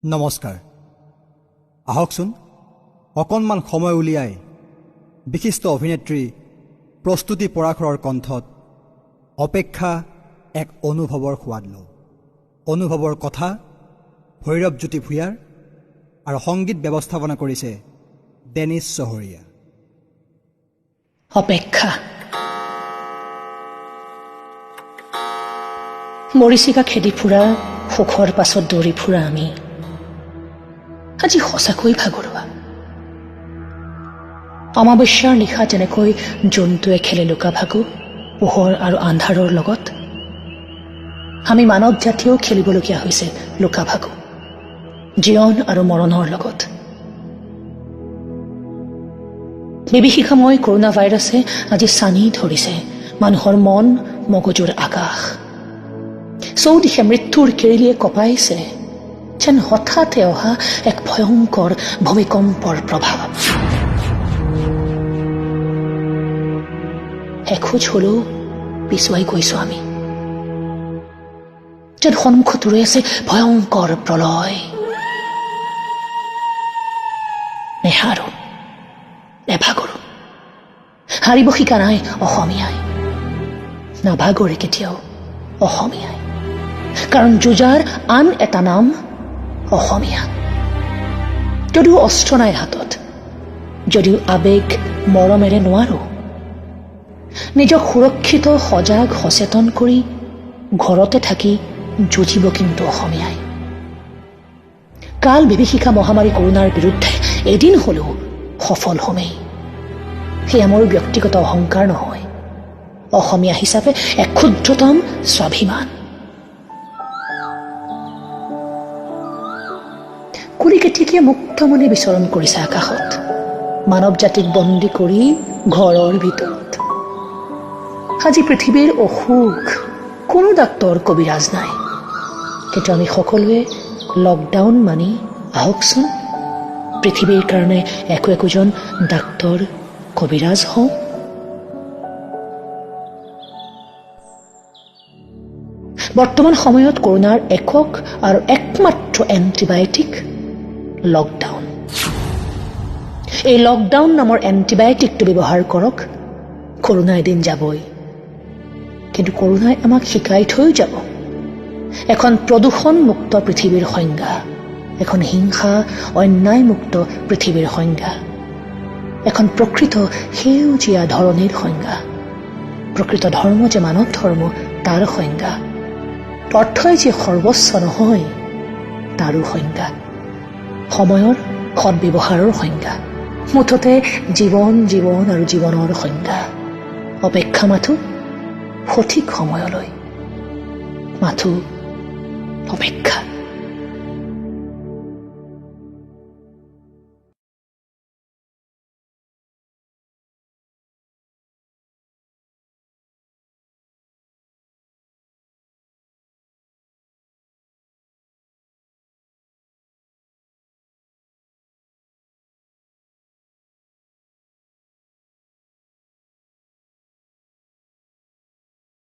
নমস্কাৰ। আহকচোন অকণমান সময় উলিয়াই বিশিষ্ট অভিনেত্ৰী প্ৰস্তুতি পৰাশৰৰ কণ্ঠত অপেক্ষা এক অনুভৱৰ সোৱাদ লওঁ। অনুভৱৰ কথা ভৈৰৱজ্যোতি ভূঞাৰ আৰু সংগীত ব্যৱস্থাপনা কৰিছে ডেনিছ চহৰীয়া। অপেক্ষা। মৰিচিকা খেদি ফুৰা, সুখৰ পাছত দৌৰি ফুৰা আমি আজি সঁচাকৈ ভাগৰুৱা। অমাৱস্যাৰ নিশা যেনেকৈ জন্তুৱে খেলে লুকা ভাগু পোহৰ আৰু আন্ধাৰৰ লগত, আমি মানৱ জাতিয়েও খেলিবলগীয়া হৈছে লুকা ভাগু জীৱন আৰু মৰণৰ লগত। বিভীষিকাময় কৰোণা ভাইৰাছে আজি ছানি ধৰিছে মানুহৰ মন মগজুৰ আকাশ। চৌদিশে মৃত্যুৰ কেৰেলীয়ে কঁপাইছে যেন হঠাতে অহা এক ভয়ংকৰ ভূমিকম্পৰ প্ৰভাৱ। এখোজ হলেও পিছুৱাই গৈছো আমি, যেন সন্মুখত ৰৈ আছে ভয়ংকৰ প্ৰলয়। নেহাৰো নেভাগৰো, হাৰিব শিকা নাই অসমীয়াই, নাভাগৰে কেতিয়াও অসমীয়াই। কাৰণ যুঁজাৰ আন এটা নাম অসমীয়া। যদিও অস্ত্ৰ নাই হাতত, যদিও আবেগ মৰমেৰে নোৱাৰো, নিজক সুৰক্ষিত সজাগ সচেতন কৰি ঘৰতে থাকি যুঁজিব কিন্তু অসমীয়াই। কাল বিভীষিকা মহামাৰী কৰোণাৰ বিৰুদ্ধে এদিন হলেও সফল হমেই। সেয়া মোৰ ব্যক্তিগত অহংকাৰ নহয়, অসমীয়া হিচাপে এক ক্ষুদ্ৰতম স্বাভিমান। কুলি কেতেকীয়ে মুক্ত মনে বিচৰণ কৰিছে আকাশত, মানৱ জাতিক বন্দী কৰি ঘৰৰ ভিতৰত। আজি পৃথিৱীৰ অসুখ কোনো ডাক্তৰ কবিৰাজ নাই, কিন্তু আমি সকলোৱে লকডাউন মানি আহকচোন পৃথিৱীৰ কাৰণে একোজন ডাক্তৰ কবিৰাজ হওঁ। বৰ্তমান সময়ত কৰোণাৰ একক আৰু একমাত্ৰ এণ্টিবায়টিক লকডাউন। এই লকডাউন নামৰ এণ্টিবায়টিকটো ব্যৱহাৰ কৰক, কৰোণা এদিন যাবই। কিন্তু কৰোণাই আমাক শিকাই থৈ যাব এখন প্ৰদূষণমুক্ত পৃথিৱীৰ সংজ্ঞা, এখন হিংসা অন্যায়মুক্ত পৃথিৱীৰ সংজ্ঞা, এখন প্ৰকৃত সেউজীয়া ধৰণীৰ সংজ্ঞা, প্ৰকৃত ধৰ্ম যে মানৱ ধৰ্ম তাৰ সংজ্ঞা, অৰ্থই যে সৰ্বস্ব নহয় তাৰো সংজ্ঞা, সময়ৰ সৎব্যৱহাৰৰ সংজ্ঞা, মুঠতে জীৱন জীৱন আৰু জীৱনৰ সংজ্ঞা। অপেক্ষা মাথো সঠিক সময়লৈ, মাথো অপেক্ষা।